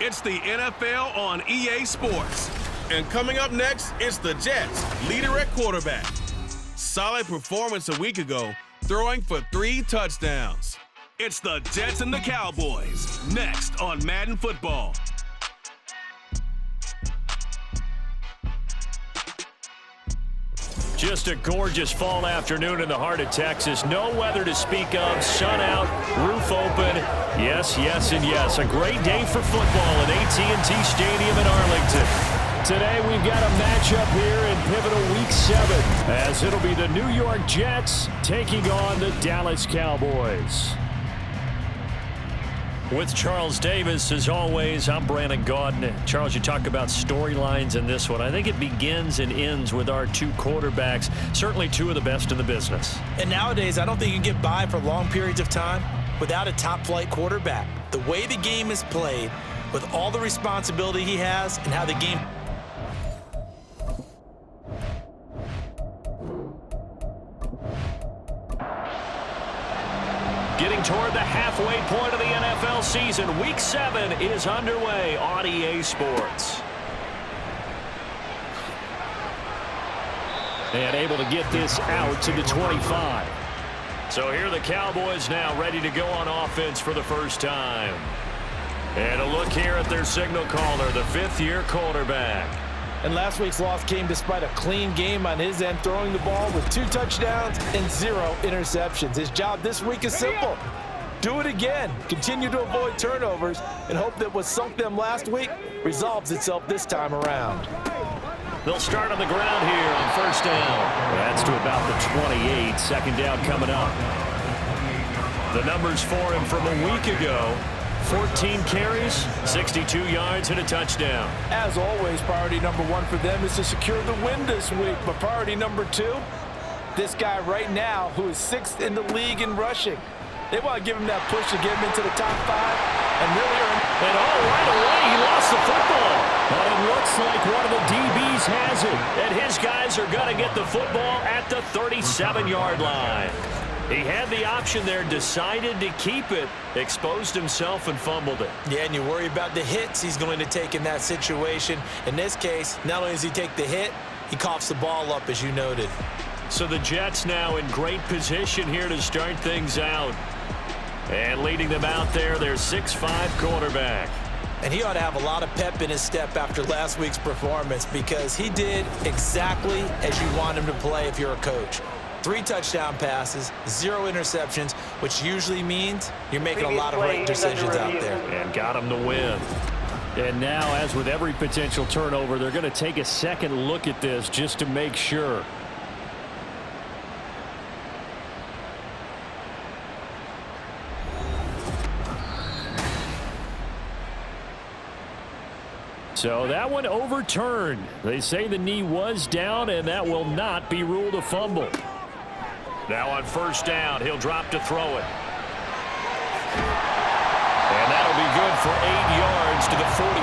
It's the NFL on EA Sports. And coming up next, it's the Jets, leader at quarterback. Solid performance a week ago, throwing for 3 touchdowns. It's the Jets and the Cowboys, next on Madden Football. Just a gorgeous fall afternoon in the heart of Texas. No weather to speak of. Sun out, roof open. Yes, yes, and yes. A great day for football at AT&T Stadium in Arlington. Today we've got a matchup here in pivotal Week 7 as it'll be the New York Jets taking on the Dallas Cowboys. With Charles Davis, as always, I'm Brandon Gaudin. Charles, you talk about storylines in this one. I think it begins and ends with our 2 quarterbacks, certainly 2 of the best in the business. And nowadays, I don't think you can get by for long periods of time without a top-flight quarterback. The way the game is played, with all the responsibility he has and how the game... Getting toward the halfway point of the NFL season, Week 7 is underway on EA Sports. And able to get this out to the 25. So here are the Cowboys now ready to go on offense for the first time. And a look here at their signal caller, the 5th-year quarterback. And last week's loss came despite a clean game on his end, throwing the ball with 2 touchdowns and 0 interceptions. His job this week is simple. Do it again. Continue to avoid turnovers and hope that what sunk them last week resolves itself this time around. They'll start on the ground here on first down. That's to about the 28. Second down coming up. The numbers for him from a week ago. 14 carries, 62 yards, and a touchdown. As always, priority number 1 for them is to secure the win this week. But priority number 2, this guy right now who is 6th in the league in rushing. They want to give him that push to get him into the top 5 and really earn. And right away, he lost the football. But it looks like one of the DBs has it. And his guys are going to get the football at the 37-yard line. He had the option there, decided to keep it, exposed himself and fumbled it. Yeah, and you worry about the hits he's going to take in that situation. In this case, not only does he take the hit, he coughs the ball up, as you noted. So the Jets now in great position here to start things out. And leading them out there, their 6'5" quarterback. And he ought to have a lot of pep in his step after last week's performance because he did exactly as you want him to play if you're a coach. 3 touchdown passes, 0 interceptions, which usually means you're making a lot of right decisions out there. And got him to win. And now, as with every potential turnover, they're going to take a second look at this just to make sure. So that one overturned. They say the knee was down, and that will not be ruled a fumble. Now on first down, he'll drop to throw it. And that'll be good for 8 yards to the 45.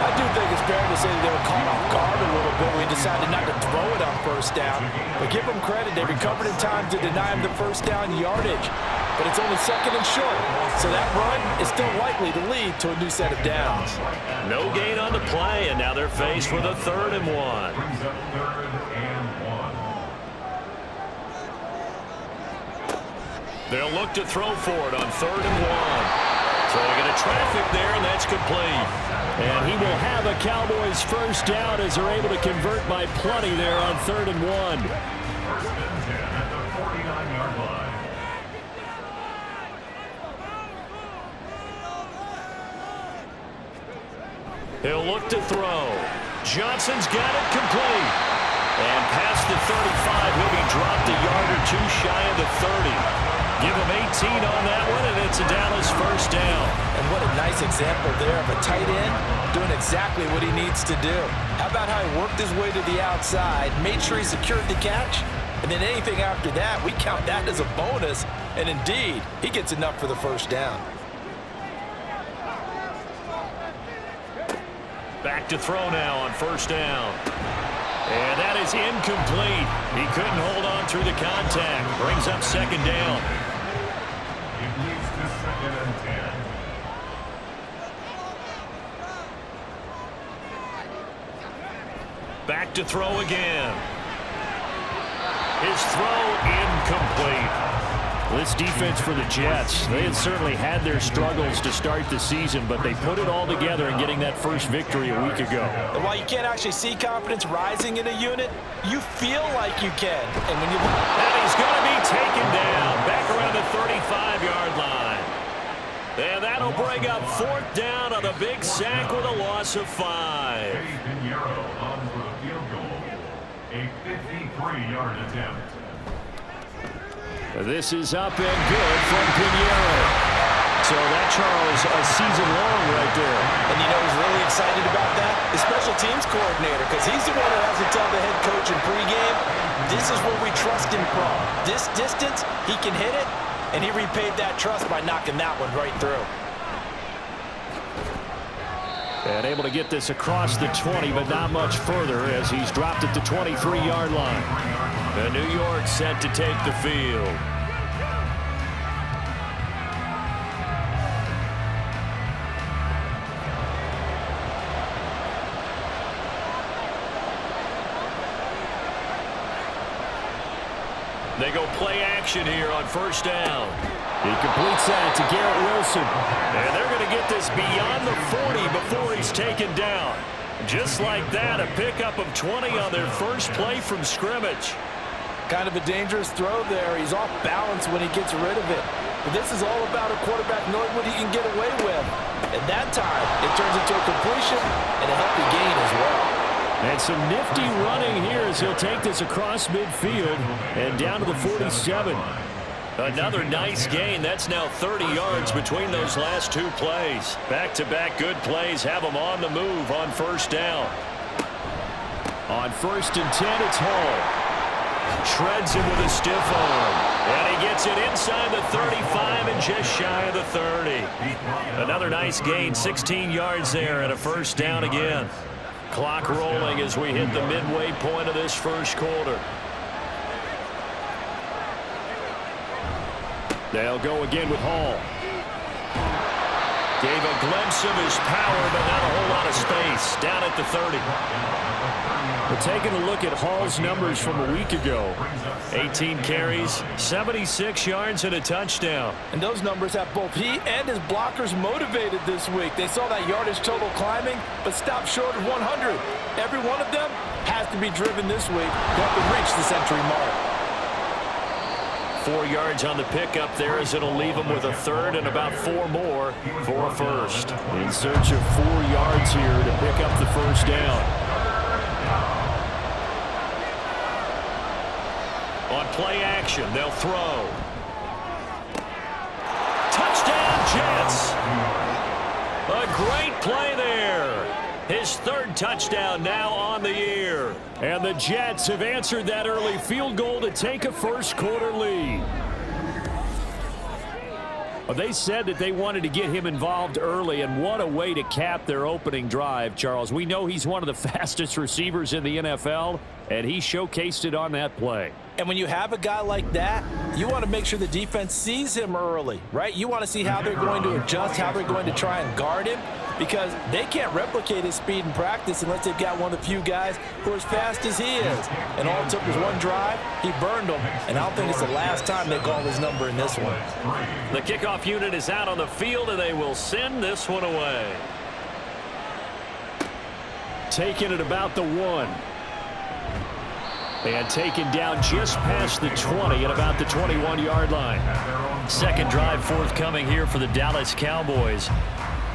I do think it's fair to say that they were caught off guard a little bit when he decided not to throw it on first down. But give them credit, they recovered in time to deny him the first down yardage. But it's only 2nd and short, so that run is still likely to lead to a new set of downs. No gain on the play, and now they're faced with a 3rd and 1. They'll look to throw for it on 3rd and 1. So they get a traffic there, and that's complete. And he will have a Cowboys first down as they're able to convert by plenty there on 3rd and 1. He'll look to throw. Johnson's got it complete. And past the 35, he'll be dropped a yard or 2 shy of the 30. Give him 18 on that one, and it's a Dallas first down. And what a nice example there of a tight end doing exactly what he needs to do. How about how he worked his way to the outside, made sure he secured the catch, and then anything after that, we count that as a bonus. And indeed, he gets enough for the first down. Back to throw now on first down. And that is incomplete. He couldn't hold on through the contact. Brings up 2nd down. Back to throw again. His throw incomplete. This defense for the Jets, they had certainly had their struggles to start the season, but they put it all together in getting that first victory a week ago. And while you can't actually see confidence rising in a unit, you feel like you can. And he's going to be taken down back around the 35-yard line. And that'll bring up 4th down on a big sack with a loss of 5. On for the field goal. A 53-yard attempt. This is up and good from Pinheiro. So that, Charles, a season long right there. And you know who's really excited about that? The special teams coordinator, because he's the one that has to tell the head coach in pregame, this is where we trust him from. This distance, he can hit it, and he repaid that trust by knocking that one right through. And able to get this across the 20, but not much further as he's dropped at the 23-yard line. And New York set to take the field. They go play action here on 1st down. He completes that to Garrett Wilson. And they're going to get this beyond the 40 before he's taken down. Just like that, a pickup of 20 on their first play from scrimmage. Kind of a dangerous throw there. He's off balance when he gets rid of it. But this is all about a quarterback knowing what he can get away with. At that time, it turns into a completion and a healthy gain as well. And some nifty running here as he'll take this across midfield and down to the 47. Another nice gain. That's now 30 yards between those last 2 plays. Back-to-back good plays have them on the move on 1st down. On 1st and 10, it's Hall. Shreds him with a stiff arm. And he gets it inside the 35 and just shy of the 30. Another nice gain, 16 yards there and a 1st down again. Clock rolling as we hit the midway point of this first quarter. They'll go again with Hall. Gave a glimpse of his power, but not a whole lot of space. Down at the 30. We're taking a look at Hall's numbers from a week ago. 18 carries, 76 yards, and a touchdown. And those numbers have both he and his blockers motivated this week. They saw that yardage total climbing, but stopped short of 100. Every one of them has to be driven this week to help them reach the century mark. 4 yards on the pickup there as it'll leave him with a 3rd and about 4 more for a 1st. In search of 4 yards here to pick up the 1st down. On play action, they'll throw. Touchdown, Jets! A great play there. His 3rd touchdown now on the year. And the Jets have answered that early field goal to take a first quarter lead. Well, they said that they wanted to get him involved early, and what a way to cap their opening drive, Charles. We know he's one of the fastest receivers in the NFL, and he showcased it on that play. And when you have a guy like that, you want to make sure the defense sees him early, right? You want to see how they're going to adjust, how they're going to try and guard him, because they can't replicate his speed in practice unless they've got one of the few guys who are as fast as he is. And all it took was one drive. He burned them, and I don't think it's the last time they call his number in this one. The kickoff unit is out on the field, and they will send this one away. Taking it about the 1. And taken down just past the 20 at about the 21-yard line. Second drive forthcoming here for the Dallas Cowboys.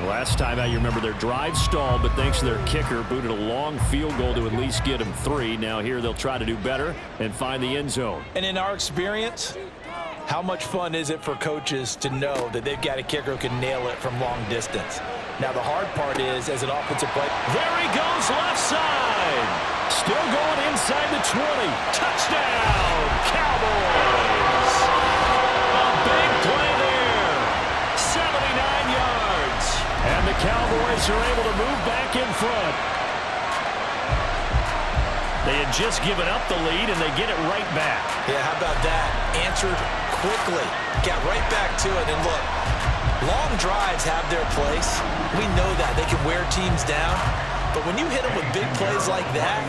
Last time out, you remember their drive stalled, but thanks to their kicker, booted a long field goal to at least get them 3. Now here they'll try to do better and find the end zone. And in our experience, how much fun is it for coaches to know that they've got a kicker who can nail it from long distance? Now the hard part is, as an offensive player, there he goes left side. Still going inside the 20. Touchdown, Cowboys. A big play there. 79 yards. And the Cowboys are able to move back in front. They had just given up the lead, and they get it right back. Yeah, how about that? Answered quickly. Got right back to it. And look, long drives have their place. We know that. They can wear teams down. But when you hit them with big plays like that,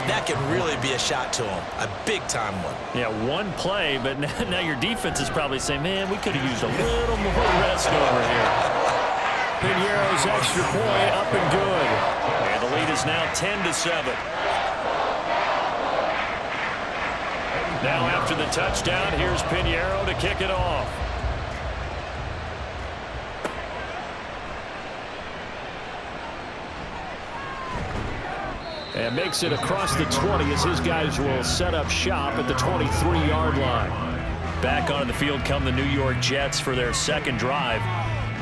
that can really be a shot to them, a big-time one. Yeah, one play, but now your defense is probably saying, man, we could have used a little more rest over here. Piñeiro's extra point up and good. And the lead is now 10-7. Now after the touchdown, here's Piñeiro to kick it off. And makes it across the 20 as his guys will set up shop at the 23-yard line. Back onto the field come the New York Jets for their second drive.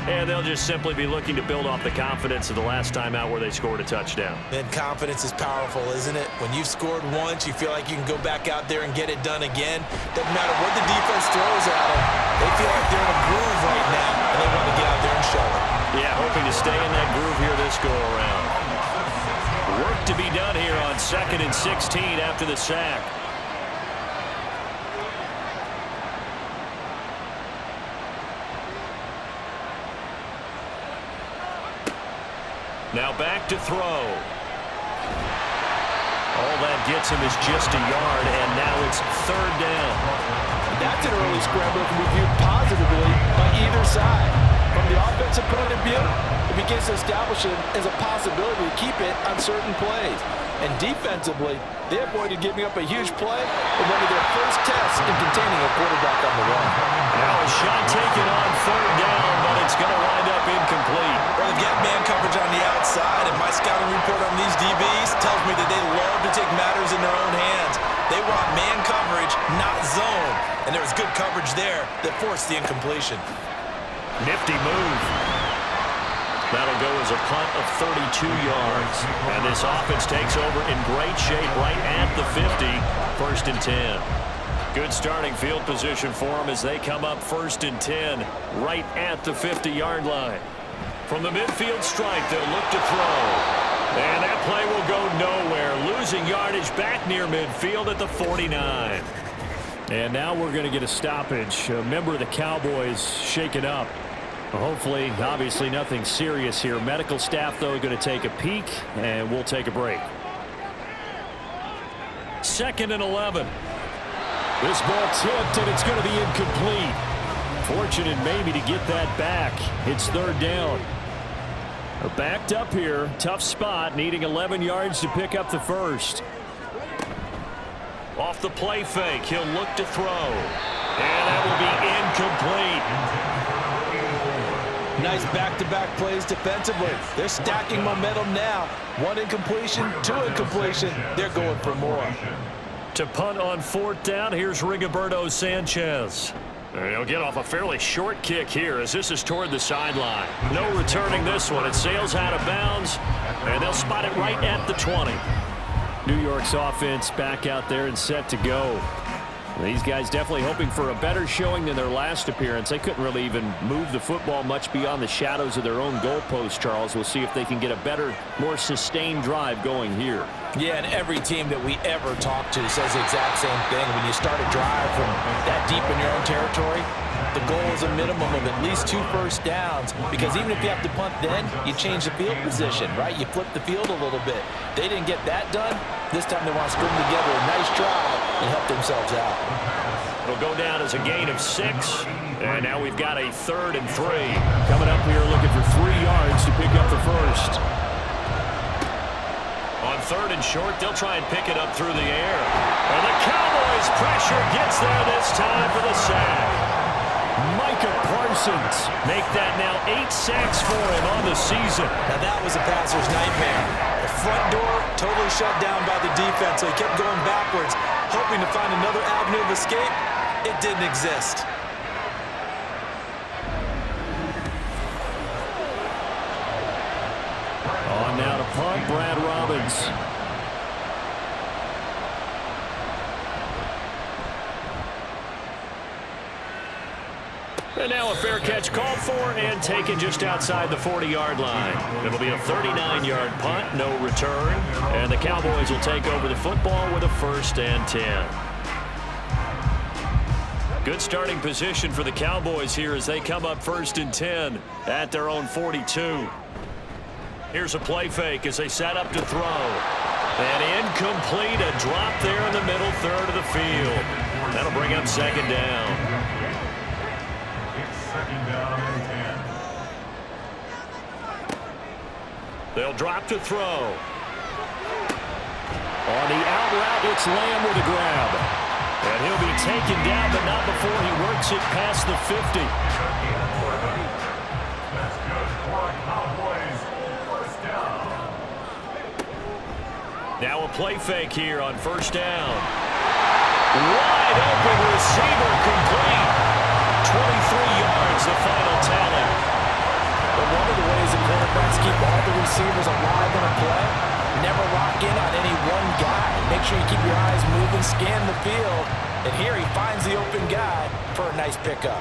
And they'll just simply be looking to build off the confidence of the last time out where they scored a touchdown. And confidence is powerful, isn't it? When you've scored once, you feel like you can go back out there and get it done again. Doesn't matter what the defense throws at them. They feel like they're in a groove right now, and they want to get out there and show it. Yeah, hoping to stay in that groove here this go-around. Work to be done here on 2nd and 16 after the sack. Now back to throw. All that gets him is just a yard, and now it's 3rd down. That's an early scramble that can be viewed positively by either side. From the offensive point of view, it begins to establish it as a possibility to keep it on certain plays. And defensively, they avoided giving up a huge play in one of their first tests in containing a quarterback on the run. Now a shot taken on 3rd down, but it's going to wind up incomplete. Well, they've got man coverage on the outside, and my scouting report on these DBs tells me that they love to take matters in their own hands. They want man coverage, not zone. And there was good coverage there that forced the incompletion. Nifty move. That'll go as a punt of 32 yards. And this offense takes over in great shape right at the 50. 1st and 10. Good starting field position for them as they come up 1st and 10 right at the 50-yard line. From the midfield stripe, they'll look to throw. And that play will go nowhere. Losing yardage back near midfield at the 49. And now we're going to get a stoppage. A member of the Cowboys shaken up. Hopefully, obviously nothing serious here. Medical staff, though, going to take a peek, and we'll take a break. 2nd and 11. This ball tipped, and it's going to be incomplete. Fortunate maybe to get that back. It's 3rd down. They're backed up here. Tough spot, needing 11 yards to pick up the first. Off the play fake, he'll look to throw. And that will be incomplete. Nice back-to-back plays defensively. They're stacking momentum now. 1 incompletion, 2 incompletion. They're going for more. To punt on 4th down, here's Rigoberto Sanchez. And he'll get off a fairly short kick here as this is toward the sideline. No returning this one. It sails out of bounds, and they'll spot it right at the 20. New York's offense back out there and set to go. These guys definitely hoping for a better showing than their last appearance. They couldn't really even move the football much beyond the shadows of their own goalpost, Charles. We'll see if they can get a better, more sustained drive going here. Yeah, and every team that we ever talk to says the exact same thing. When you start a drive from that deep in your own territory, the goal is a minimum of at least 2 first downs, because even if you have to punt then, you change the field position, right? You flip the field a little bit. They didn't get that done. This time they want to string together a nice drive and help themselves out. It'll go down as a gain of 6, and now we've got a 3rd and 3. Coming up here looking for 3 yards to pick up the first. On 3rd and short, they'll try and pick it up through the air. And the Cowboys pressure gets there this time for the sack. Micah Parsons make that now 8 sacks for him on the season. Now that was a passer's nightmare. The front door totally shut down by the defense, so he kept going backwards, hoping to find another avenue of escape. It didn't exist. On now to punt, Brad Robbins. And now a fair catch called for and taken just outside the 40-yard line. It'll be a 39-yard punt, no return. And the Cowboys will take over the football with a 1st and 10. Good starting position for the Cowboys here as they come up 1st and 10 at their own 42. Here's a play fake as they set up to throw. And incomplete, a drop there in the middle third of the field. That'll bring up second down. It's second down and 10. They'll drop to throw. On the out route, it's Lamb with a grab. And he'll be taken down, but not before he works it past the 50. That's good for a Cowboys first down. Now a play fake here on first down. Wide open receiver complete. 23 yards, the final tally. But one of the ways that quarterbacks keep all the receivers alive in a play, never lock in on any one guy. Make sure you keep your eyes moving, scan the field. And here he finds the open guy for a nice pickup.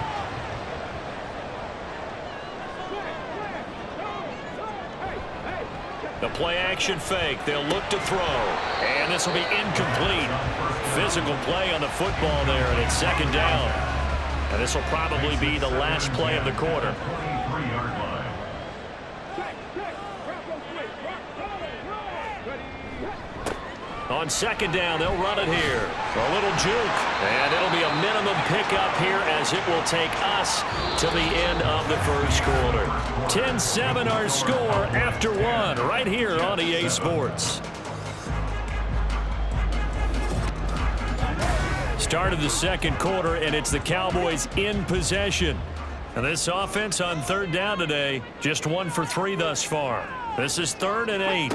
The play action fake. They'll look to throw. And this will be incomplete. Physical play on the football there, and it's second down. And this will probably be the last play of the quarter. 23-yard line. On second down, they'll run it here. A little juke. And it'll be a minimum pickup here as it will take us to the end of the first quarter. 10-7 our score after one right here on EA Sports. Start of the second quarter, and it's the Cowboys in possession. And this offense on third down today, just 1 for 3 thus far. This is 3rd and 8.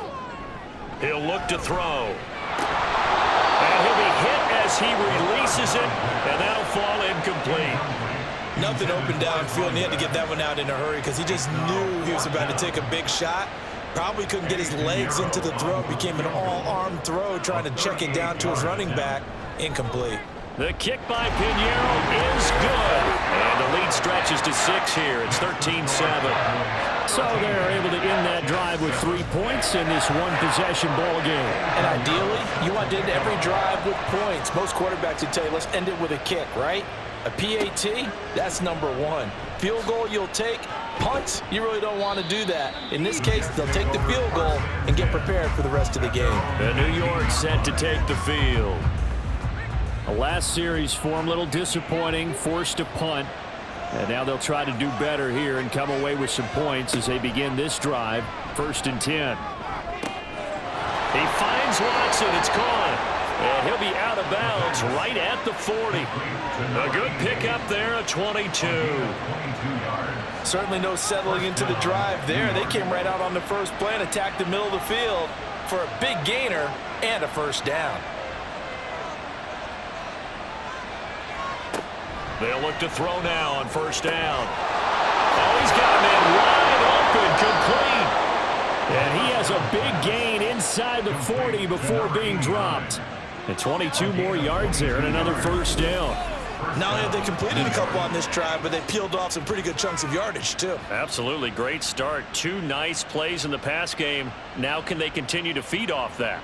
He'll look to throw. And he'll be hit as he releases it, and that'll fall incomplete. Nothing open downfield, and he had to get that one out in a hurry because he just knew he was about to take a big shot. Probably couldn't get his legs into the throw. Became an all-arm throw trying to check it down to his running back. Incomplete. The kick by Pinheiro is good. And the lead stretches to 6 here. It's 13-7. So they're able to end that drive with 3 points in this one-possession ball game. And ideally, you want to end every drive with points. Most quarterbacks would tell you, let's end it with a kick, right? A PAT, that's number 1. Field goal you'll take. Punts, you really don't want to do that. In this case, they'll take the field goal and get prepared for the rest of the game. And New York set to take the field. The last series for them, a little disappointing, forced to punt. And now they'll try to do better here and come away with some points as they begin this drive. 1st and 10. He finds Watson. It's gone. And he'll be out of bounds right at the 40. A good pickup there, a 22. Certainly no settling into the drive there. They came right out on the first play and attacked the middle of the field for a big gainer and a first down. They'll look to throw now on first down. Oh, he's got a man wide open, complete. And he has a big gain inside the 40 before being dropped. And 22 more yards there and another first down. Not only have they completed a couple on this drive, but they peeled off some pretty good chunks of yardage, too. Absolutely. Great start. 2 nice plays in the pass game. Now can they continue to feed off that?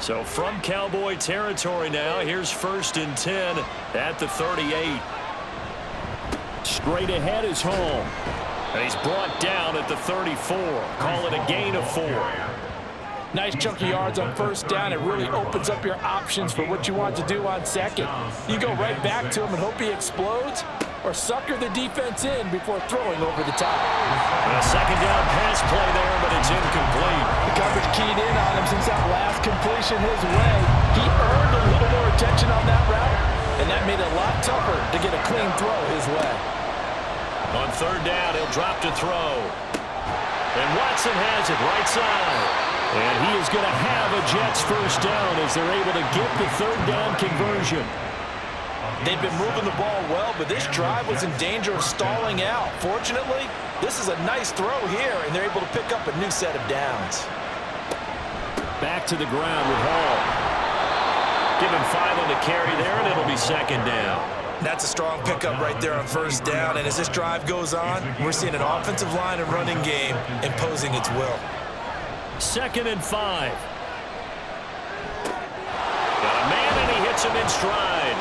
So from Cowboy territory now, here's 1st and 10 at the 38. Straight ahead is home. And he's brought down at the 34. Call it a gain of 4. Nice chunk of yards on first down. It really opens up your options for what you want to do on second. You go right back to him and hope he explodes, or sucker the defense in before throwing over the top. And a second down pass play there, but it's incomplete. The coverage keyed in on him since that last completion his way. He earned a little more attention on that route, and that made it a lot tougher to get a clean throw his way. On third down, he'll drop to throw. And Watson has it right side. And he is going to have a Jets first down as they're able to get the third down conversion. They've been moving the ball well, but this drive was in danger of stalling out. Fortunately, this is a nice throw here, and they're able to pick up a new set of downs. Back to the ground with Hall. Give him 5 on the carry there, and it'll be second down. That's a strong pickup right there on first down, and as this drive goes on, we're seeing an offensive line and running game imposing its will. 2nd and 5. Got a man, and he hits him in stride.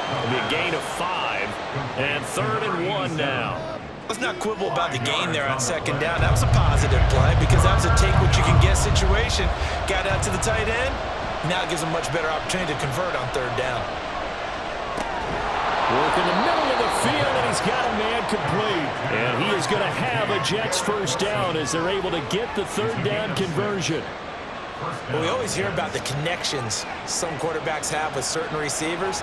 It'll be a gain of 5. And 3rd and 1 now. Let's not quibble about the gain there on 2nd down. That was a positive play because that was a take-what-you-can-get situation. Got out to the tight end. Now it gives him a much better opportunity to convert on 3rd down. Work in the middle of the field, and he's got a man complete. And he is going to have a Jets 1st down as they're able to get the 3rd down conversion. Well, we always hear about the connections some quarterbacks have with certain receivers.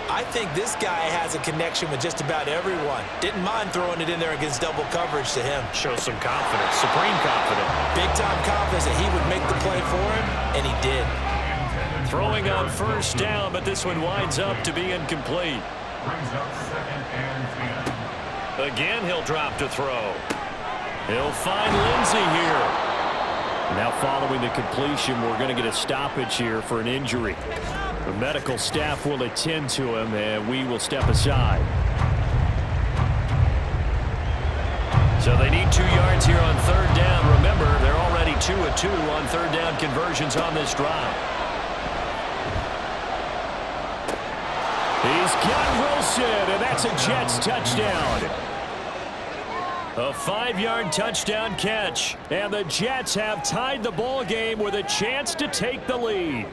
I think this guy has a connection with just about everyone. Didn't mind throwing it in there against double coverage to him. Shows some confidence, supreme confidence. Big-time confidence that he would make the play for him, and he did. Throwing on 1st down, but this one winds up to be incomplete. Brings up 2nd and 10. Again, he'll drop to throw. He'll find Lindsey here. Now following the completion, we're going to get a stoppage here for an injury. The medical staff will attend to him, and we will step aside. So they need 2 yards here on 3rd down. Remember, they're already 2 of 2 on 3rd down conversions on this drive. He's got Wilson, and that's a Jets touchdown. A 5-yard touchdown catch, and the Jets have tied the ball game with a chance to take the lead.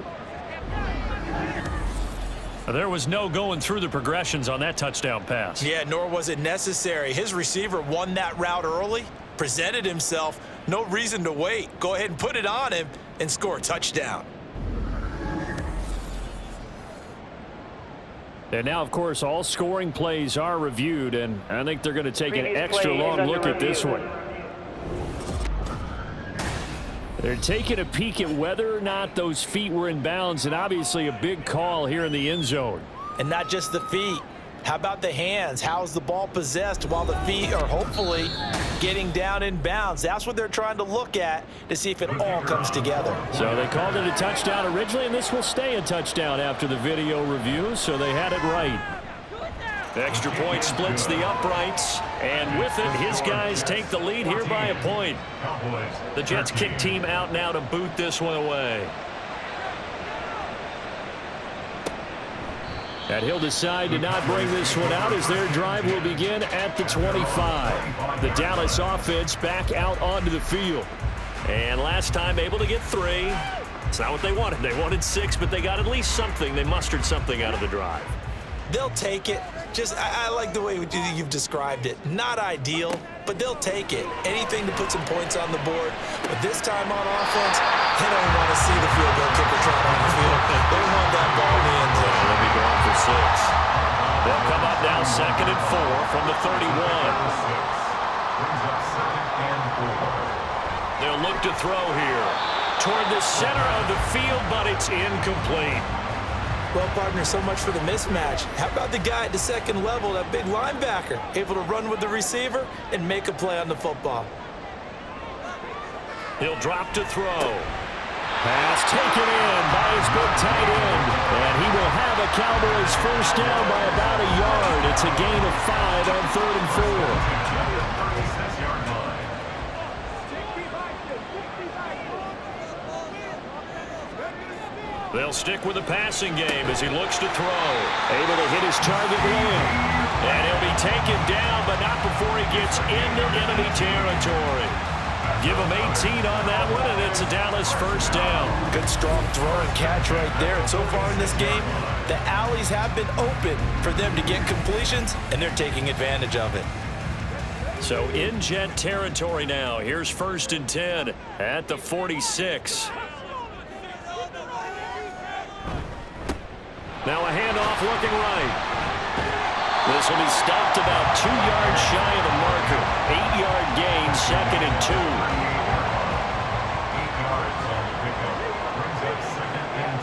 There was no going through the progressions on that touchdown pass. Yeah, nor was it necessary. His receiver won that route early, presented himself, no reason to wait. Go ahead and put it on him and score a touchdown. And now, of course, all scoring plays are reviewed, and I think they're going to take an extra long look at this one. They're taking a peek at whether or not those feet were in bounds, and obviously a big call here in the end zone. And not just the feet. How about the hands? How's the ball possessed while the feet are hopefully getting down in bounds? That's what they're trying to look at to see if it all comes together. So they called it a touchdown originally, and this will stay a touchdown after the video review, so they had it right. The extra point splits the uprights, and with it, his guys take the lead here by a point. The Jets kick team out now to boot this one away. And he'll decide to not bring this one out as their drive will begin at the 25. The Dallas offense back out onto the field. And last time able to get 3. It's not what they wanted. They wanted 6, but they got at least something. They mustered something out of the drive. They'll take it. I like the way you've described it. Not ideal, but they'll take it. Anything to put some points on the board. But this time on offense, they don't want to see the field goal kicker try on the field. They want that ball in the end zone. They'll be going for 6. They'll come up now 2nd and 4 from the 31. Brings up 2nd and 4. They'll look to throw here toward the center of the field, but it's incomplete. Well, partner, so much for the mismatch. How about the guy at the 2nd level, that big linebacker, able to run with the receiver and make a play on the football? He'll drop to throw. Pass taken in by his big tight end. And he will have a Cowboys 1st down by about a yard. It's a gain of 5 on 3rd and 4. They'll stick with the passing game as he looks to throw. Able to hit his target man. And he'll be taken down, but not before he gets into enemy territory. Give him 18 on that one, and it's a Dallas 1st down. Good, strong throw and catch right there. And so far in this game, the alleys have been open for them to get completions, and they're taking advantage of it. So in Jet territory now. Here's 1st and 10 at the 46. Now a handoff looking right. This will be stopped about 2 yards shy of the marker. 8-yard gain, 2nd and 2. 8 yards on the pickup. Brings up 2nd and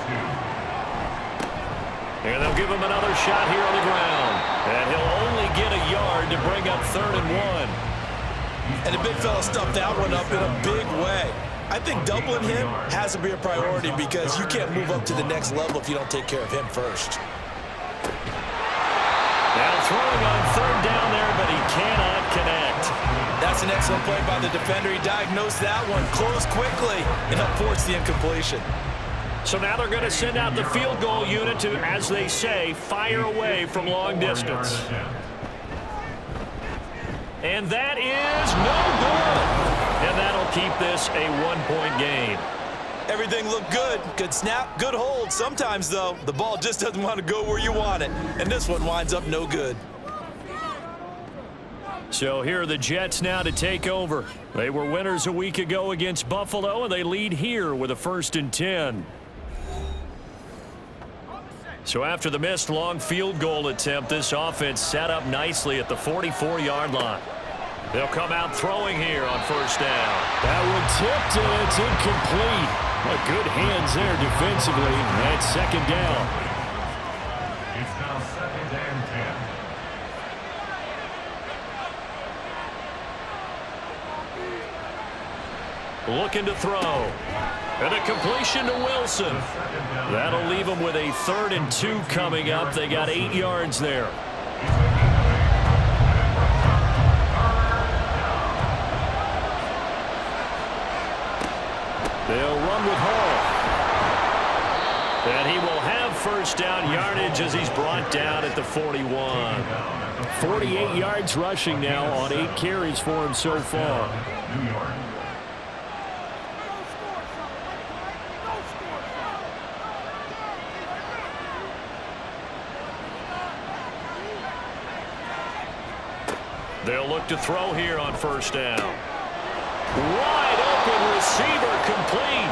2. And they'll give him another shot here on the ground. And he'll only get a yard to bring up 3rd and 1. And the big fella stuffed that one up in a big way. I think doubling him has to be a priority because you can't move up to the next level if you don't take care of him first. Now throwing on 3rd down there, but he cannot connect. That's an excellent play by the defender. He diagnosed that one, closed quickly, and helped force the incompletion. So now they're going to send out the field goal unit to, as they say, fire away from long distance. And that is no good. And that'll keep this a one-point game. Everything looked good. Good snap, good hold. Sometimes, though, the ball just doesn't want to go where you want it. And this one winds up no good. So here are the Jets now to take over. They were winners a week ago against Buffalo, and they lead here with a 1st and 10. So after the missed long field goal attempt, this offense set up nicely at the 44-yard line. They'll come out throwing here on 1st down. That one tipped, and it's incomplete. Good hands there defensively. That's 2nd down. It's now 2nd and 10. Looking to throw. And a completion to Wilson. That'll leave them with a 3rd and 2 coming up. They got 8 yards there. They'll run with Hall. And he will have 1st down yardage as he's brought down at the 41. 48 yards rushing now on 8 carries for him so far. New York. They'll look to throw here on 1st down. Wide open receiver complete.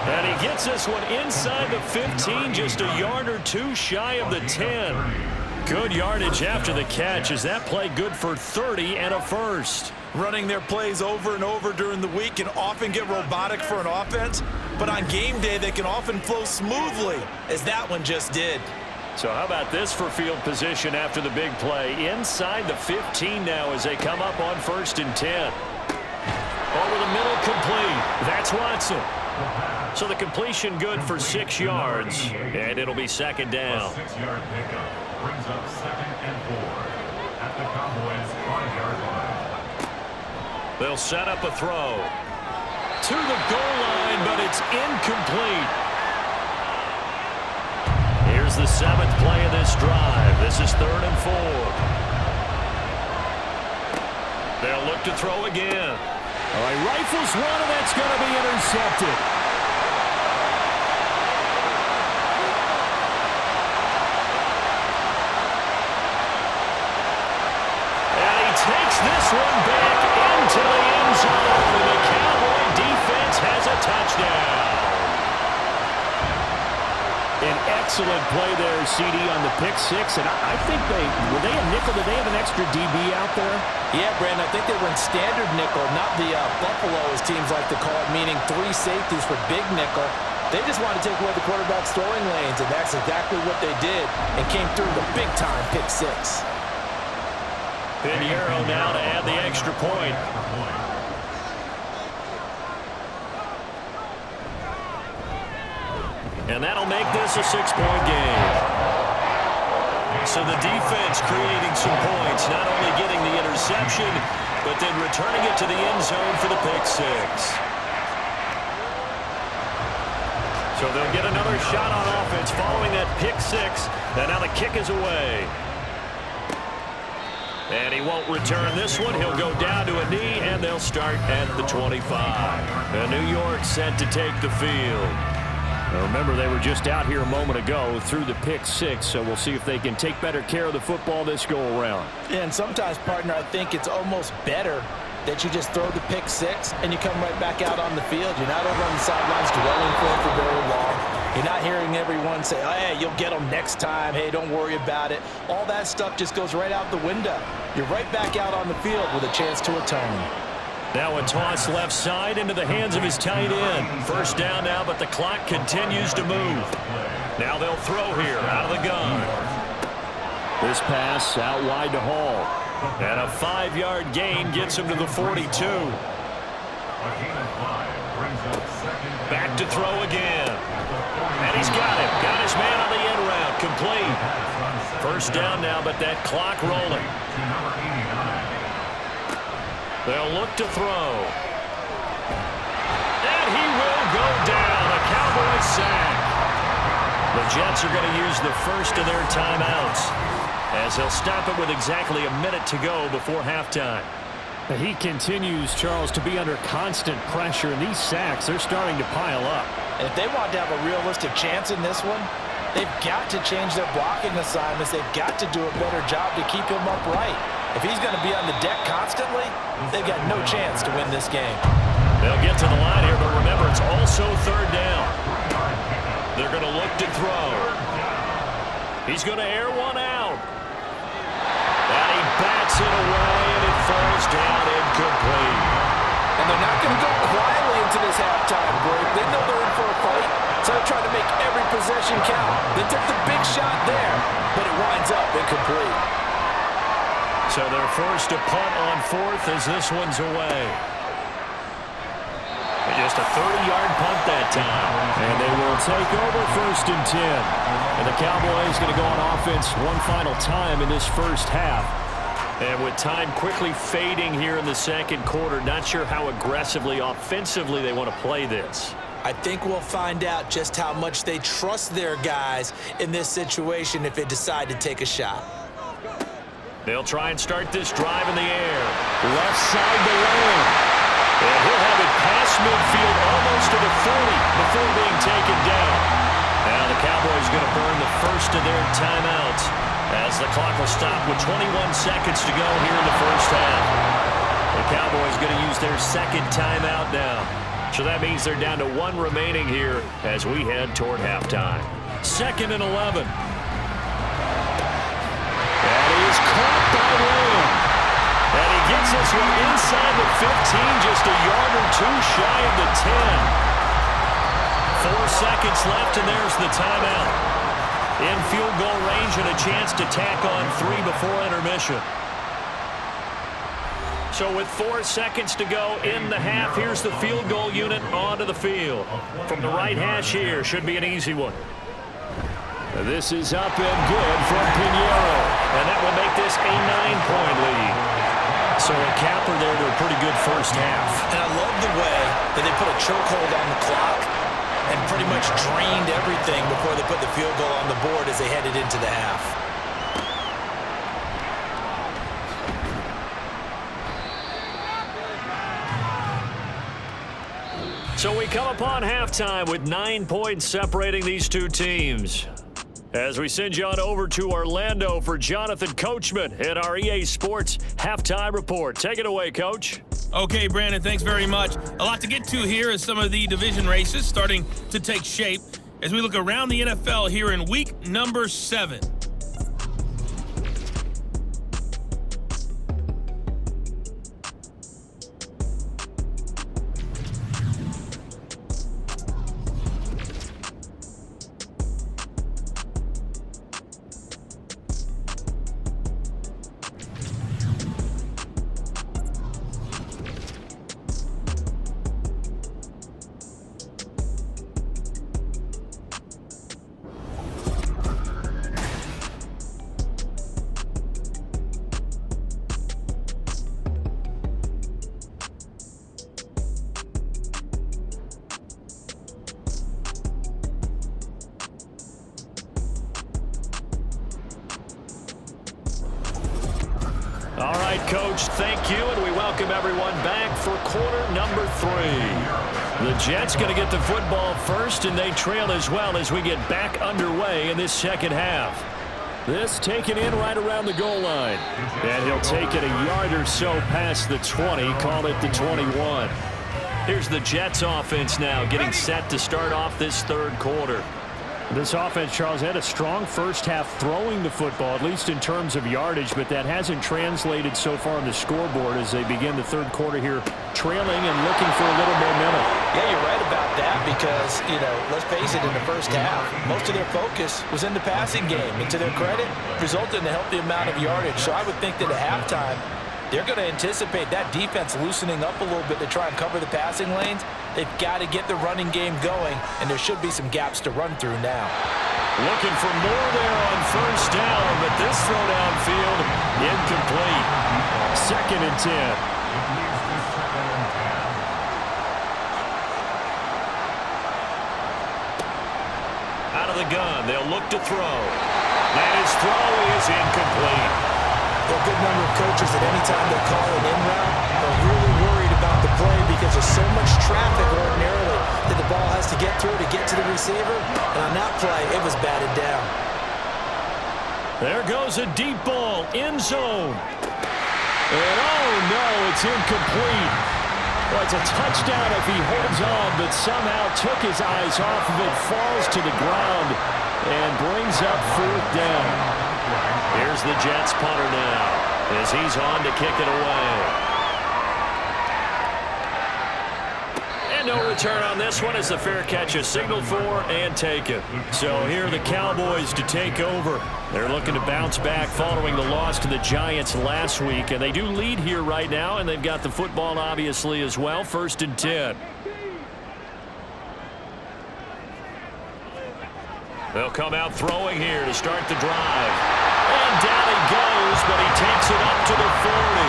And he gets this one inside the 15, just a yard or 2 shy of the 10. Good yardage after the catch. Is that play good for 30 and a 1st? Running their plays over and over during the week can often get robotic for an offense, but on game day they can often flow smoothly, as that one just did. So how about this for field position after the big play? Inside the 15 now as they come up on 1st and 10. Over the middle, complete. That's Watson. So the completion good for 6 yards, and it'll be 2nd down. A 6-yard pickup brings up 2nd and 4 at the Cowboys' 5-yard line. They'll set up a throw to the goal line, but it's incomplete. Here's the 7th play of this drive. This is 3rd and 4. They'll look to throw again. All right, rifles one, and that's going to be intercepted. And he takes this one back into the end zone, and the Cowboy defense has a touchdown. An excellent play there, CD, on the pick 6. And I think were they a nickel? Did they have an extra DB out there? Yeah, Brandon, I think they were in standard nickel, not the Buffalo, as teams like to call it, meaning 3 safeties for big nickel. They just wanted to take away the quarterback's throwing lanes, and that's exactly what they did, and came through the big-time pick 6. Pinheiro now to add the extra point. And that'll make this a 6-point game. So the defense creating some points, not only getting the interception, but then returning it to the end zone for the pick 6. So they'll get another shot on offense following that pick 6. And now the kick is away. And he won't return this one. He'll go down to a knee, and they'll start at the 25. And New York set to take the field. Now remember, they were just out here a moment ago through the pick 6, so we'll see if they can take better care of the football this go-around. And sometimes, partner, I think it's almost better that you just throw the pick 6 and you come right back out on the field. You're not over on the sidelines dwelling for very long. You're not hearing everyone say, oh, hey, you'll get them next time. Hey, don't worry about it. All that stuff just goes right out the window. You're right back out on the field with a chance to atone. Now a toss left side into the hands of his tight end. 1st down now, but the clock continues to move. Now they'll throw here out of the gun. This pass out wide to Hall. And a 5-yard gain gets him to the 42. Back to throw again. And he's got him. Got his man on the end route. Complete. 1st down now, but that clock rolling. They'll look to throw. And he will go down. A Cowboys sack. The Jets are going to use the first of their timeouts as they'll stop it with exactly a minute to go before halftime. He continues, Charles, to be under constant pressure, and these sacks, they're starting to pile up. And if they want to have a realistic chance in this one, they've got to change their blocking assignments. They've got to do a better job to keep him upright. If he's going to be on the deck constantly, they've got no chance to win this game. They'll get to the line here, but remember, it's also third down. They're going to look to throw. He's going to air one out. And he bats it away, and it falls down incomplete. And they're not going to go quietly into this halftime break. They know they're in for a fight, so they're trying to make every possession count. They took the big shot there, but it winds up incomplete. So they're forced to punt on fourth as this one's away. And just a 30-yard punt that time. And they will take over 1st and 10. And the Cowboys going to go on offense one final time in this first half. And with time quickly fading here in the second quarter, not sure how aggressively, offensively they want to play this. I think we'll find out just how much they trust their guys in this situation if they decide to take a shot. They'll try and start this drive in the air. Left side to Lamb. And he'll have it past midfield almost to the 40 before being taken down. Now the Cowboys going to burn the first of their timeouts as the clock will stop with 21 seconds to go here in the first half. The Cowboys going to use their second timeout now. So that means they're down to one remaining here as we head toward halftime. 2nd and 11. That is caught by Lamb. And he gets this one inside the 15, just a yard or two shy of the 10. 4 seconds left, and there's the timeout. In field goal range and a chance to tack on 3 before intermission. So with 4 seconds to go in the half, here's the field goal unit onto the field. From the right hash here, should be an easy one. This is up and good from Pinheiro. And that will make this a 9-point lead. So a capper there to a pretty good first half. And I love the way that they put a chokehold on the clock and pretty much drained everything before they put the field goal on the board as they headed into the half. So we come upon halftime with 9 points separating these two teams. As we send you on over to Orlando for Jonathan Coachman at our EA Sports Halftime Report. Take it away, Coach. Okay, Brandon, thanks very much. A lot to get to here as some of the division races starting to take shape as we look around the NFL here in week number 7. All right, Coach, thank you, and we welcome everyone back for quarter number 3. The Jets going to get the football first, and they trail as well as we get back underway in this second half. This taken in right around the goal line. And he'll take it a yard or so past the 20, call it the 21. Here's the Jets offense now getting set to start off this third quarter. This offense, Charles, had a strong first half throwing the football, at least in terms of yardage, but that hasn't translated so far on the scoreboard as they begin the third quarter here, trailing and looking for a little momentum. Yeah, you're right about that because, let's face it, in the first half, most of their focus was in the passing game. And to their credit, resulted in a healthy amount of yardage. So I would think that at halftime, they're going to anticipate that defense loosening up a little bit to try and cover the passing lanes. They've got to get the running game going, and there should be some gaps to run through now. Looking for more there on first down, but this throw downfield incomplete. 2nd and 10. Out of of the gun. They'll look to throw. And his throw is incomplete. A good number of coaches at any time they call an in route are really worried about the play because there's so much traffic ordinarily that the ball has to get through to get to the receiver. And on that play, it was batted down. There goes a deep ball, end zone. And oh no, it's incomplete. Well, it's a touchdown if he holds on, but somehow took his eyes off of it, falls to the ground, and brings up 4th down. Here's the Jets punter now as he's on to kick it away. And no return on this one as the fair catch is signaled for and taken. So here are the Cowboys to take over. They're looking to bounce back following the loss to the Giants last week, and they do lead here right now, and they've got the football obviously as well. 1st and 10. They'll come out throwing here to start the drive. And down he goes, but he takes it up to the 40.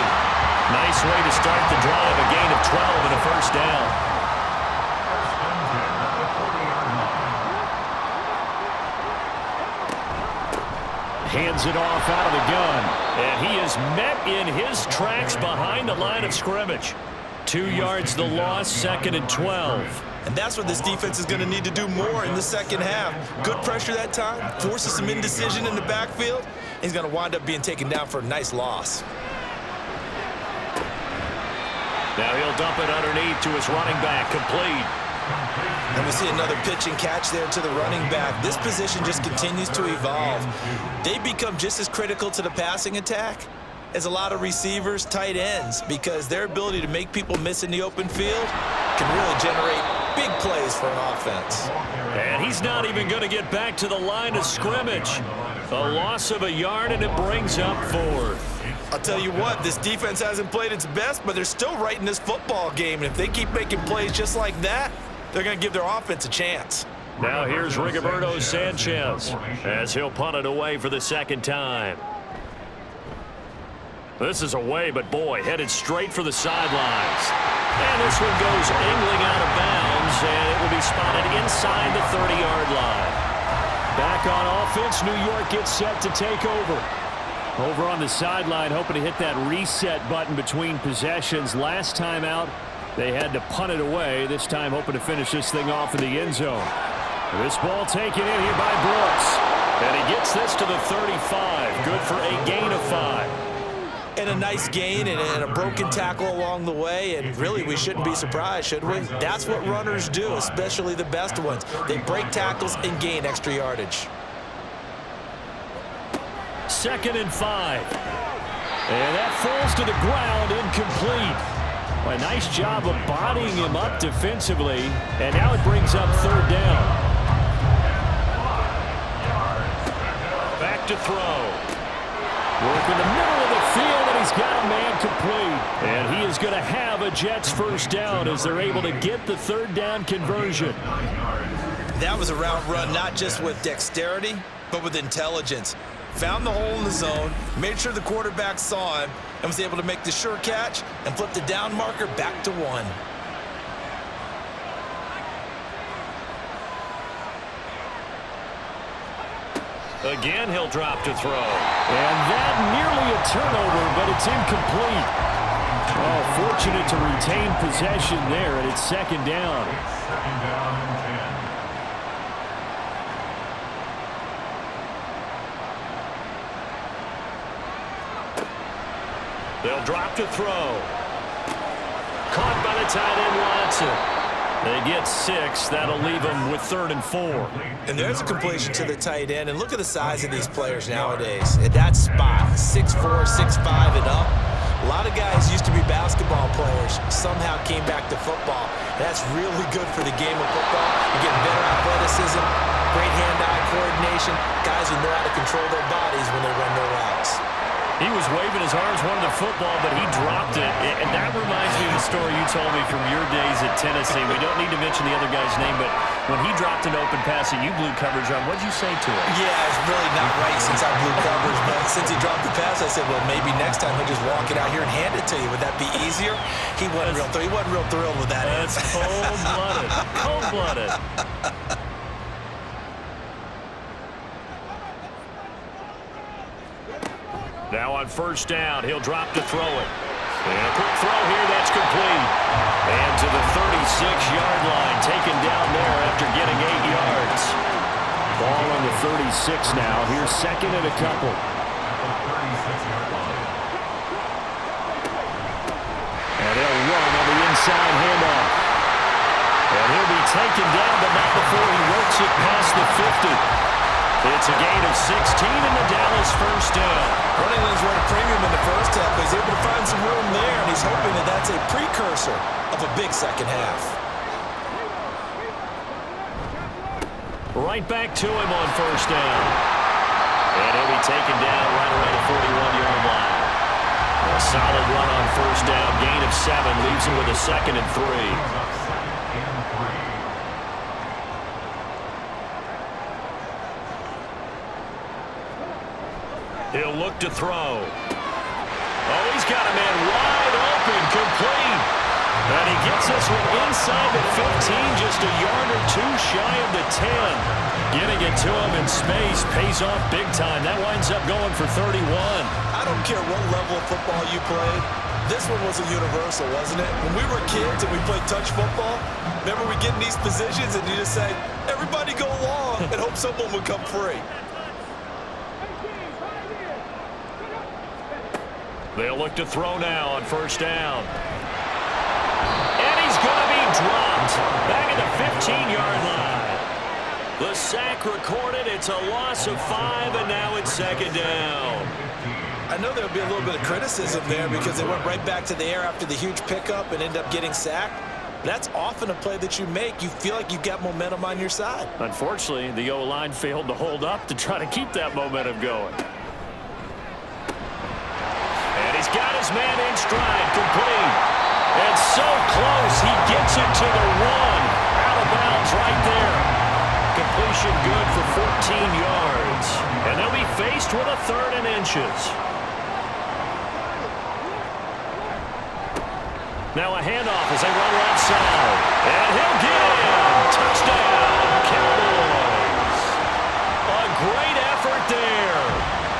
Nice way to start the drive, a gain of 12 and a 1st down. Hands it off out of the gun. And he is met in his tracks behind the line of scrimmage. 2 yards the loss, 2nd and 12. And that's what this defense is going to need to do more in the second half. Good pressure that time, forces some indecision in the backfield. He's going to wind up being taken down for a nice loss. Now he'll dump it underneath to his running back, complete. And we see another pitch and catch there to the running back. This position just continues to evolve. They become just as critical to the passing attack as a lot of receivers, tight ends, because their ability to make people miss in the open field can really generate big plays for an offense. And he's not even going to get back to the line of scrimmage. A loss of a yard, and it brings up 4th. I'll tell you what, this defense hasn't played its best, but they're still right in this football game. And if they keep making plays just like that, they're going to give their offense a chance. Now here's Rigoberto Sanchez as he'll punt it away for the 2nd time. This is away, but boy, headed straight for the sidelines. And this one goes angling out of bounds, and it will be spotted inside the 30-yard line. Back on offense, New York gets set to take over. Over on the sideline, hoping to hit that reset button between possessions. Last time out, they had to punt it away. This time hoping to finish this thing off in the end zone. This ball taken in here by Brooks. And he gets this to the 35. Good for a gain of 5. And a nice gain and a broken tackle along the way. And really, we shouldn't be surprised, should we? That's what runners do, especially the best ones. They break tackles and gain extra yardage. 2nd and 5. And that falls to the ground, incomplete. A nice job of bodying him up defensively. And now it brings up 3rd down. Back to throw. Work in the middle of the field, and he's got a man complete. And he is going to have a Jets 1st down as they're able to get the 3rd down conversion. That was a route run not just with dexterity, but with intelligence. Found the hole in the zone, made sure the quarterback saw him, and was able to make the sure catch and flip the down marker back to 1. Again, he'll drop to throw. And that nearly a turnover, but it's incomplete. Oh, fortunate to retain possession there, and it's 2nd down. 2nd down and 10. They'll drop to throw. Caught by the tight end, Watson. They get 6. That'll leave them with 3rd and 4. And there's a completion to the tight end. And look at the size of these players nowadays. At that spot, 6'4", 6'5", and up. A lot of guys used to be basketball players, somehow came back to football. That's really good for the game of football. You're getting better athleticism, great hand-eye coordination, guys who know how to control their bodies when they run their routes. He was waving his arms, wanted the football, but he dropped it. And that reminds me of the story you told me from your days at Tennessee. We don't need to mention the other guy's name, but when he dropped an open pass and you blew coverage on, what'd you say to him? Yeah, it's really not right since I blew coverage, but since he dropped the pass, I said, well, maybe next time he'll just walk it out here and hand it to you. Would that be easier? He wasn't real thrilled with that. That's cold-blooded. Cold-blooded. Now on first down, he'll drop to throw it. And a quick throw here, that's complete. And to the 36-yard line, taken down there after getting 8 yards. Ball on the 36 now. Here's second and a couple. And they'll run on the inside handoff. And he'll be taken down, but not before he works it past the 50. It's a gain of 16 in the Dallas first down. Running lanes were at a premium in the first half, but he's able to find some room there, and he's hoping that that's a precursor of a big second half. Right back to him on first down. And he'll be taken down right around the 41-yard line. A solid run on first down, gain of 7, leaves him with a 2nd and 3. He'll look to throw. Oh, he's got a man wide open, complete. And he gets this one inside the 15, just a yard or two shy of the 10. Getting it to him in space pays off big time. That winds up going for 31. I don't care what level of football you played. This one was a universal, wasn't it? When we were kids and we played touch football, remember we get in these positions and you just say, everybody go along and hope someone would come free. They'll look to throw now on first down. And he's going to be dropped back at the 15-yard line. The sack recorded. It's a loss of 5, and now it's second down. I know there'll be a little bit of criticism there because they went right back to the air after the huge pickup and ended up getting sacked. That's often a play that you make. You feel like you've got momentum on your side. Unfortunately, the O-line failed to hold up to try to keep that momentum going. He's got his man in stride, complete. And so close, he gets it to the 1. Out of bounds right there. Completion good for 14 yards. And they'll be faced with a 3rd and inches. Now a handoff as they run left side. And he'll get in. Touchdown, Cowboys. A great effort there.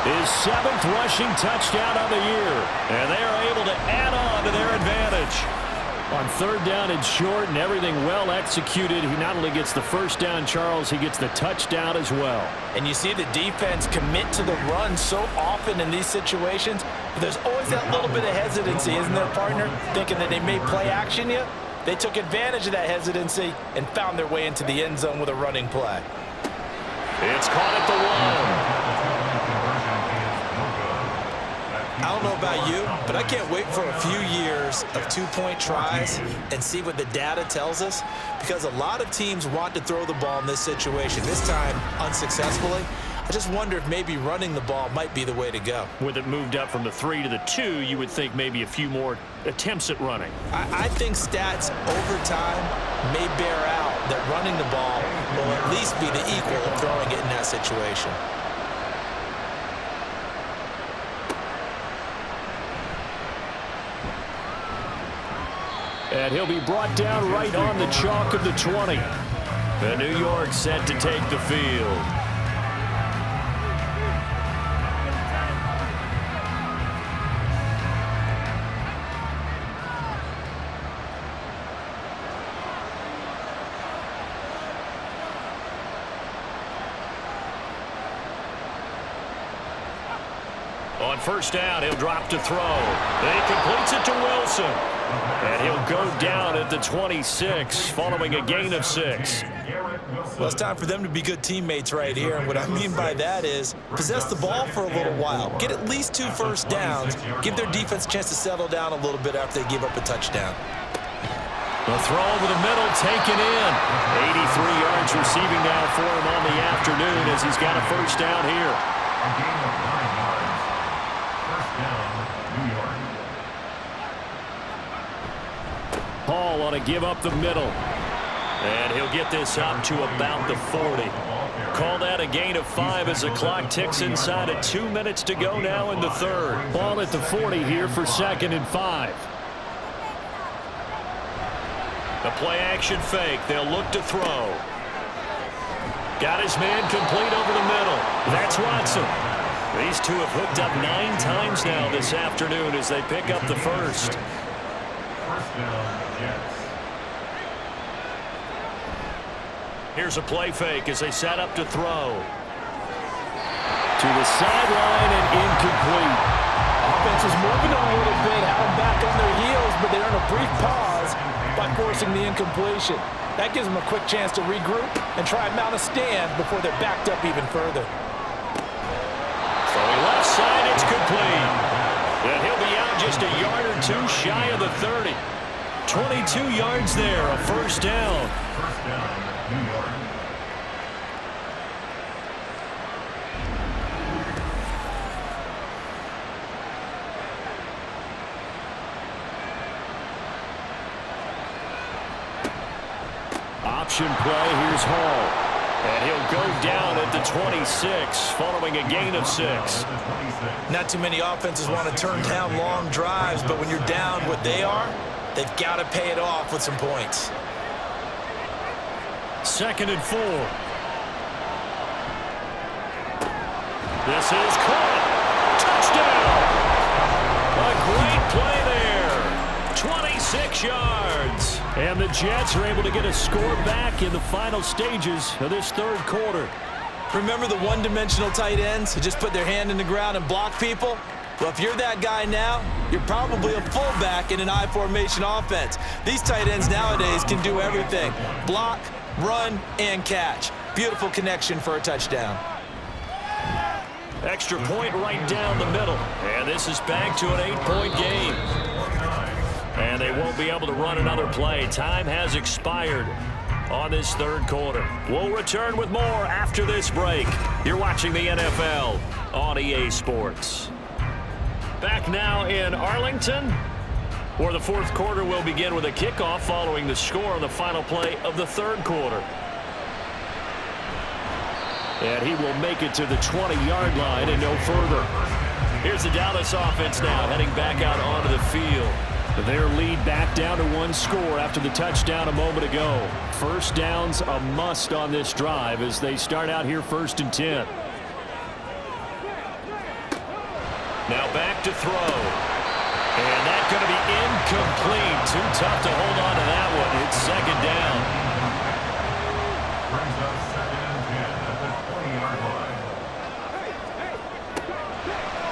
His 7th rushing touchdown of the year. And they are able to add on to their advantage. On 3rd down and short and everything well executed, he not only gets the first down, Charles, he gets the touchdown as well. And you see the defense commit to the run so often in these situations. But there's always that little bit of hesitancy, isn't there, partner? Thinking that they may play action you. They took advantage of that hesitancy and found their way into the end zone with a running play. It's caught at the 1. I don't know about you, but I can't wait for a few years of 2-point tries and see what the data tells us, because a lot of teams want to throw the ball in this situation, this time unsuccessfully. I just wonder if maybe running the ball might be the way to go. With it moved up from the 3 to the 2, you would think maybe a few more attempts at running. I think stats over time may bear out that running the ball will at least be the equal of throwing it in that situation. And he'll be brought down right on the chalk of the 20. And New York set to take the field. On first down, he'll drop to throw. And he completes it to Wilson. And he'll go down at the 26, following a gain of 6. Well, it's time for them to be good teammates right here. And what I mean by that is possess the ball for a little while. Get at least 2 first downs. Give their defense a chance to settle down a little bit after they give up a touchdown. The throw over the middle, taken in. 83 yards receiving now for him on the afternoon as he's got a first down here. A gain of 9 yards. First down, New York. Paul on a give up the middle. And he'll get this up to about the 40. Call that a gain of 5 as the clock ticks inside of 2 minutes to go now in the 3rd. Ball at the 40 here for 2nd and 5. The play action fake. They'll look to throw. Got his man complete over the middle. That's Watson. These two have hooked up 9 times now this afternoon as they pick up the first. First down, Jets. Here's a play fake as they set up to throw. To the sideline and incomplete. Offense is moving a little bit, have them back on their heels, but they earn a brief pause by forcing the incompletion. That gives them a quick chance to regroup and try and mount a stand before they're backed up even further. Throwing left side, it's complete. And he'll be out just a yard or two shy of the 30. 22 yards there, a first down. First down, New York. Option play, here's Hall. And he'll go down at the 26 following a gain of 6. Not too many offenses want to turn down long drives, but when you're down what they are, they've got to pay it off with some points. 2nd and 4. This is caught. Touchdown! A great play there. 26 yards. And the Jets are able to get a score back in the final stages of this third quarter. Remember the one-dimensional tight ends who just put their hand in the ground and block people? Well, if you're that guy now, you're probably a fullback in an I formation offense. These tight ends nowadays can do everything. Block, run, and catch. Beautiful connection for a touchdown. Extra point right down the middle. And this is back to an 8-point game. And they won't be able to run another play. Time has expired on this third quarter. We'll return with more after this break. You're watching the NFL on EA Sports. Back now in Arlington, where the fourth quarter will begin with a kickoff following the score on the final play of the third quarter. And he will make it to the 20-yard line and no further. Here's the Dallas offense now heading back out onto the field. Their lead back down to 1 score after the touchdown a moment ago. First down's a must on this drive as they start out here 1st and 10. Now back to throw. And that's going to be incomplete. Too tough to hold on to that one. It's 2nd down. Brings up 2nd and 10 at the 20-yard line.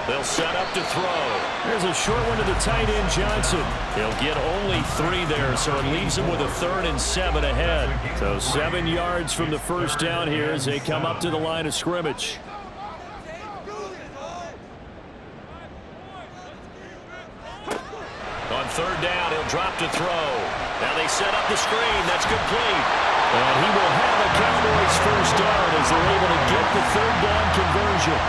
They'll set up to throw. There's a short one to the tight end, Johnson. He'll get only 3 there, so it leaves him with a 3rd and 7 ahead. So 7 yards from the first down here as they come up to the line of scrimmage. On 3rd down, he'll drop to throw. Now they set up the screen. That's complete. And he will have a Cowboys first down as they're able to get the 3rd down conversion.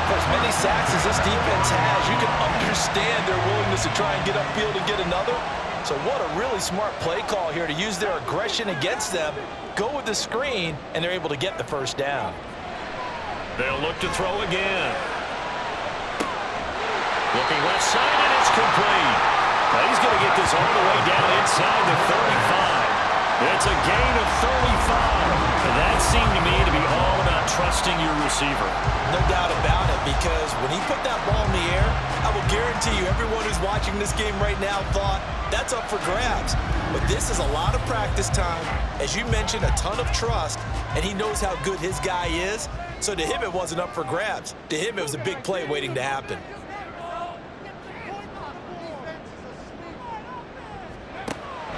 For as many sacks as this defense has, you can understand their willingness to try and get upfield and get another. So what a really smart play call here to use their aggression against them, go with the screen, and they're able to get the first down. They'll look to throw again. Looking left side, and it's complete. Now he's going to get this all the way down inside the 35. It's a gain of 35. And that seemed to me to be all about trusting your receiver. No doubt about it, because when he put that ball in the air, I will guarantee you everyone who's watching this game right now thought that's up for grabs. But this is a lot of practice time. As you mentioned, a ton of trust, and he knows how good his guy is. So to him, it wasn't up for grabs. To him, it was a big play waiting to happen.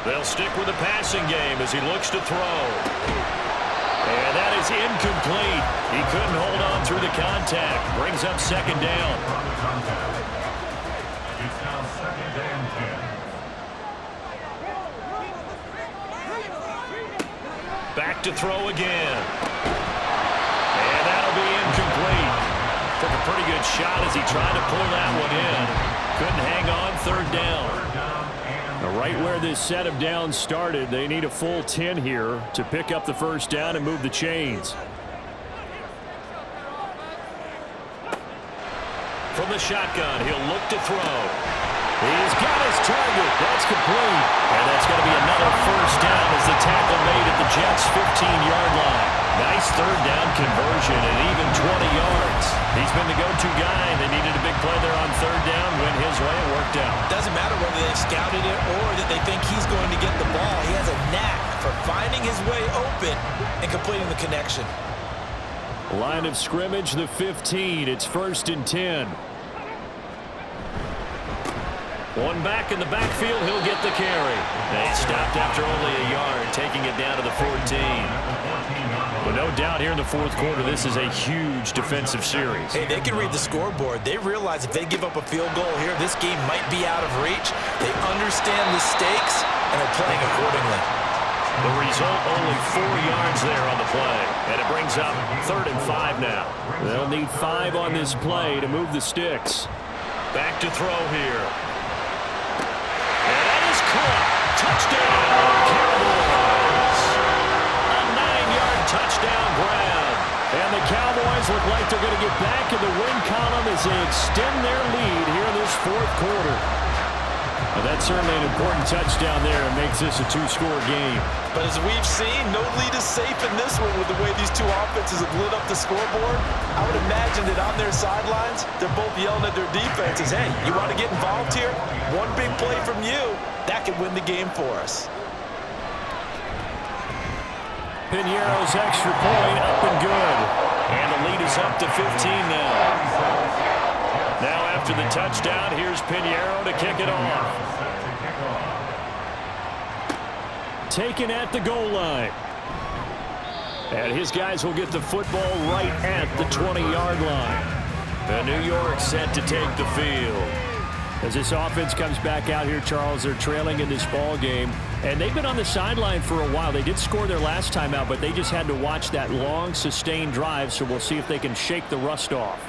They'll stick with the passing game as he looks to throw. And that is incomplete. He couldn't hold on through the contact. Brings up 2nd down. From the contact. It's now 2nd and 10. Back to throw again. And that'll be incomplete. Took a pretty good shot as he tried to pull that one in. Couldn't hang on, 3rd down. Right where this set of downs started, they need a full 10 here to pick up the first down and move the chains. From the shotgun, he'll look to throw. He's got his target. That's complete. And that's going to be another first down as the tackle made at the Jets' 15-yard line. Nice third down conversion and even 20 yards. He's been the go-to guy. They needed a big play there on third down. Went his way. It worked out. Doesn't matter whether they've scouted it or that they think he's going to get the ball. He has a knack for finding his way open and completing the connection. Line of scrimmage, the 15. It's 1st and 10. One back in the backfield. He'll get the carry. They stopped after only a yard, taking it down to the 14. But no doubt here in the fourth quarter, this is a huge defensive series. Hey, they can read the scoreboard. They realize if they give up a field goal here, this game might be out of reach. They understand the stakes and are playing accordingly. The result, only 4 yards there on the play. And it brings up 3rd and 5 now. They'll need 5 on this play to move the sticks. Back to throw here. And that is caught. Touchdown, Cowboys. A 9-yard touchdown grab. And the Cowboys look like they're going to get back in the win column as they extend their lead here in this fourth quarter. Well, that's certainly an important touchdown there and makes this a 2-score game. But as we've seen, no lead is safe in this one with the way these two offenses have lit up the scoreboard. I would imagine that on their sidelines, they're both yelling at their defenses, hey, you want to get involved here? One big play from you, that could win the game for us. Piñeiro's extra point up and good. And the lead is up to 15 now. Now after the touchdown, here's Piñeiro to kick it off. Taken at the goal line. And his guys will get the football right at the 20-yard line. And New York set to take the field. As this offense comes back out here, Charles, they're trailing in this ball game. And they've been on the sideline for a while. They did score their last time out, but they just had to watch that long, sustained drive, so we'll see if they can shake the rust off.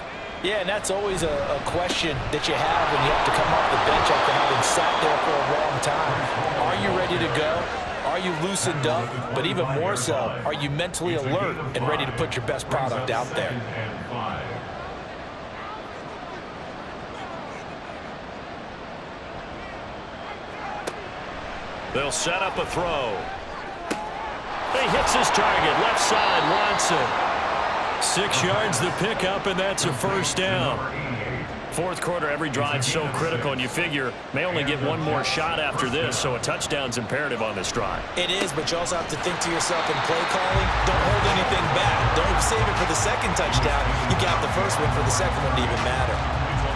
Yeah, and that's always a question that you have when you have to come off the bench after having sat there for a long time. Are you ready to go? Are you loosened up? But even more so, are you mentally alert and ready to put your best product out there? They'll set up a throw. He hits his target, left side, Watson. 6 yards the pickup, and that's a first down. Fourth quarter, every drive so critical, and you figure may only get one more shot after this, so a touchdown's imperative on this drive. It is, but you also have to think to yourself in play calling, don't hold anything back. Don't save it for the second touchdown. You got the first one for the second one to even matter.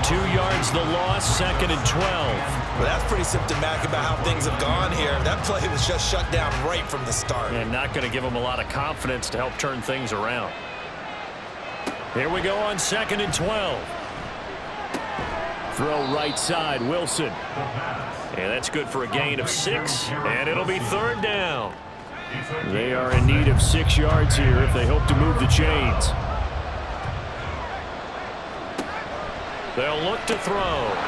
2 yards the loss, 2nd and 12. Well, that's pretty symptomatic about how things have gone here. That play was just shut down right from the start. And not going to give them a lot of confidence to help turn things around. Here we go on 2nd and 12. Throw right side, Wilson. And that's good for a gain of 6, and it'll be 3rd down. They are in need of 6 yards here if they hope to move the chains. They'll look to throw.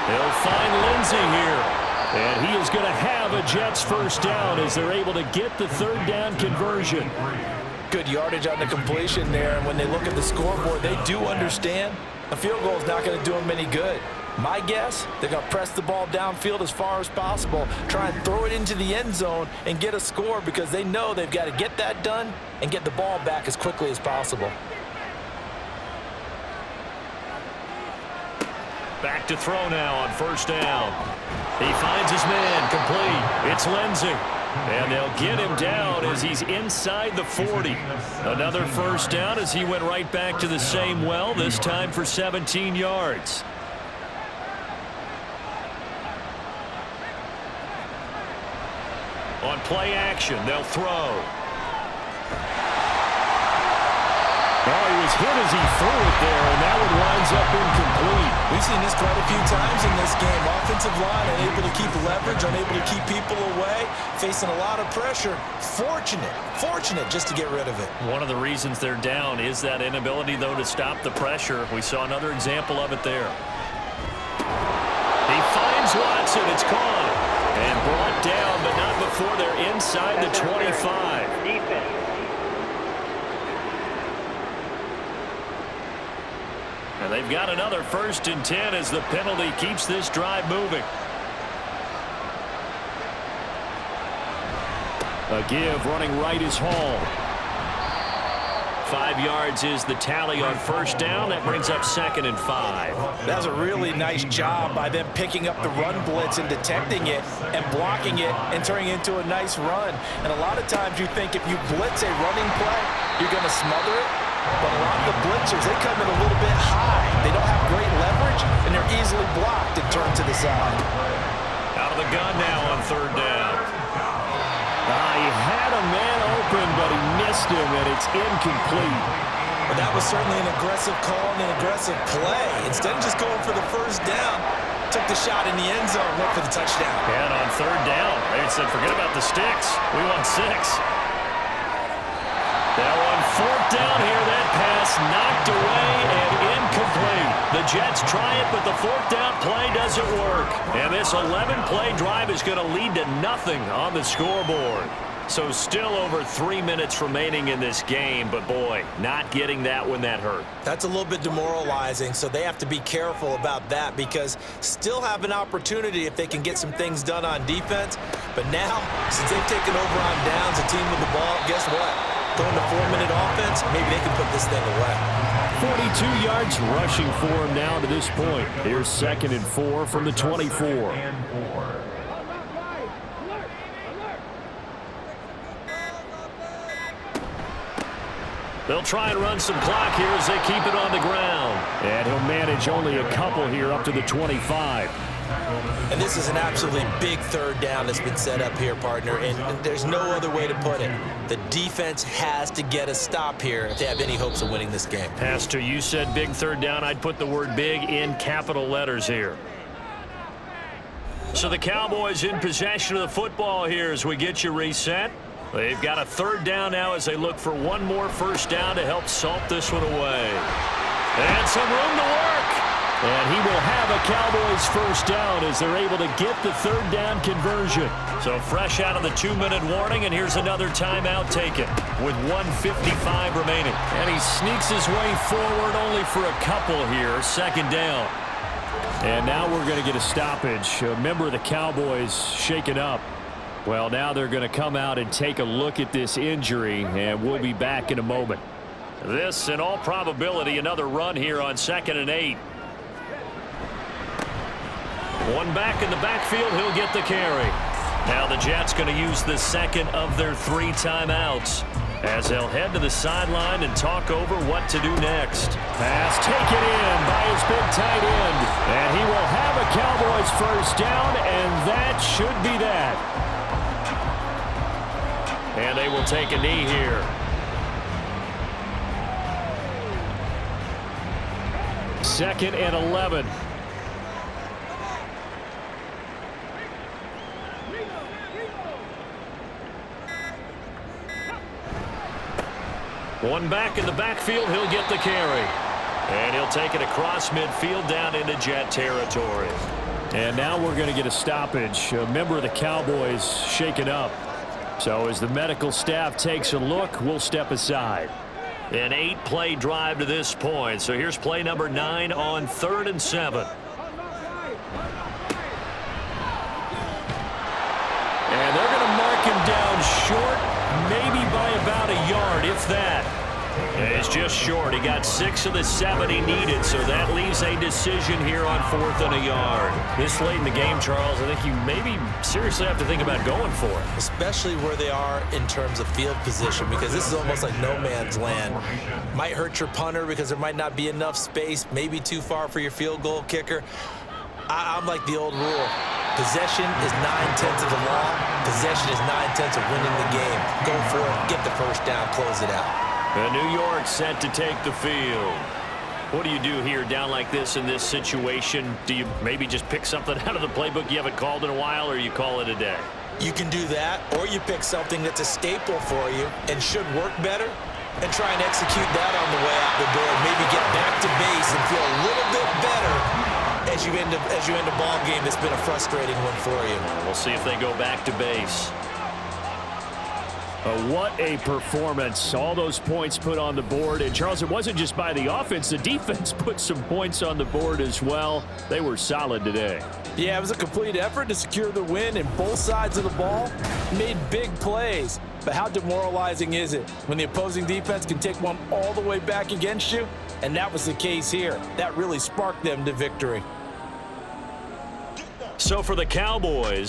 They'll find Lindsey here. And he is going to have a Jets first down as they're able to get the 3rd down conversion. Good yardage on the completion there, and when they look at the scoreboard, they do understand a field goal is not going to do them any good. My guess, they're going to press the ball downfield as far as possible, try and throw it into the end zone and get a score because they know they've got to get that done and get the ball back as quickly as possible. Back to throw now on 1st down. He finds his man, complete. It's Lindsey. And they'll get him down as he's inside the 40. Another first down as he went right back to the same well, this time for 17 yards. On play action, they'll throw. Oh, he was hit as he threw it there, and that one winds up incomplete. We've seen this quite a few times in this game. Offensive line unable to keep leverage, unable to keep people away, facing a lot of pressure. Fortunate just to get rid of it. One of the reasons they're down is that inability, though, to stop the pressure. We saw another example of it there. He finds Watson. It's caught. And brought down, but not before they're inside the 25. And they've got another 1st and 10 as the penalty keeps this drive moving. A give running right is Hall. 5 yards is the tally on first down. That brings up 2nd and 5. That was a really nice job by them picking up the run blitz and detecting it and blocking it and turning it into a nice run. And a lot of times you think if you blitz a running play, you're going to smother it. But a lot of the blitzers, they come in a little bit high. They don't have great leverage, and they're easily blocked and turned to the side. Out of the gun now on 3rd down. He had a man open, but he missed him, and it's incomplete. But that was certainly an aggressive call and an aggressive play. Instead of just going for the first down, took the shot in the end zone, went for the touchdown. And on 3rd down, they said, forget about the sticks. We want 6. Now on 4th down here, that pass knocked away and incomplete. The Jets try it, but the 4th down play doesn't work. And this 11-play drive is going to lead to nothing on the scoreboard. So still over 3 minutes remaining in this game, but boy, not getting that when that hurt. That's a little bit demoralizing, so they have to be careful about that because still have an opportunity if they can get some things done on defense. But now, since they've taken over on downs, a team with the ball, guess what? Going to 4-minute offense, maybe they can put this thing away. 42 yards rushing for him now to this point. Here's 2nd and 4 from the 24. They'll try and run some clock here as they keep it on the ground. And he'll manage only a couple here up to the 25. And this is an absolutely big 3rd down that's been set up here, partner, and there's no other way to put it. The defense has to get a stop here if they have any hopes of winning this game. Pastor, you said big 3rd down. I'd put the word big in capital letters here. So the Cowboys in possession of the football here as we get you reset. They've got a 3rd down now as they look for one more first down to help salt this one away. And some room to work. And he will have a Cowboys first down as they're able to get the 3rd down conversion. So fresh out of the 2-minute warning, and here's another timeout taken with 1:55 remaining. And he sneaks his way forward only for a couple here. 2nd down. And now we're going to get a stoppage. A member of the Cowboys shaken up. Well, now they're going to come out and take a look at this injury, and we'll be back in a moment. This, in all probability, another run here on 2nd and 8. One back in the backfield, he'll get the carry. Now the Jets going to use the 2nd of their 3 timeouts as they'll head to the sideline and talk over what to do next. Pass taken in by his big tight end. And he will have a Cowboys first down, and that should be that. And they will take a knee here. Second and 11. One back in the backfield, he'll get the carry. And he'll take it across midfield down into Jet territory. And now we're going to get a stoppage. A member of the Cowboys shaken up. So as the medical staff takes a look, we'll step aside. An 8-play drive to this point. So here's play number 9 on 3rd and 7. And they're going to mark him down short, maybe by about a yard, if that. It's just short. He got 6 of the 7 he needed, so that leaves a decision here on 4th and a yard. This late in the game, Charles, I think you maybe seriously have to think about going for it. Especially where they are in terms of field position, because this is almost like no man's land. Might hurt your punter because there might not be enough space, maybe too far for your field goal kicker. I'm like the old rule. Possession is 9/10 of the law. Possession is 9/10 of winning the game. Go for it, get the first down, close it out. And New York set to take the field. What do you do here down like this in this situation? Do you maybe just pick something out of the playbook you haven't called in a while, or you call it a day? You can do that, or you pick something that's a staple for you and should work better and try and execute that on the way out the door. Maybe get back to base and feel a little bit better as you end a ball game that's been a frustrating one for you. We'll see if they go back to base. What a performance. All those points put on the board. And, Charles, it wasn't just by the offense. The defense put some points on the board as well. They were solid today. Yeah, it was a complete effort to secure the win, and both sides of the ball made big plays. But how demoralizing is it when the opposing defense can take one all the way back against you? And that was the case here. That really sparked them to victory. So for the Cowboys,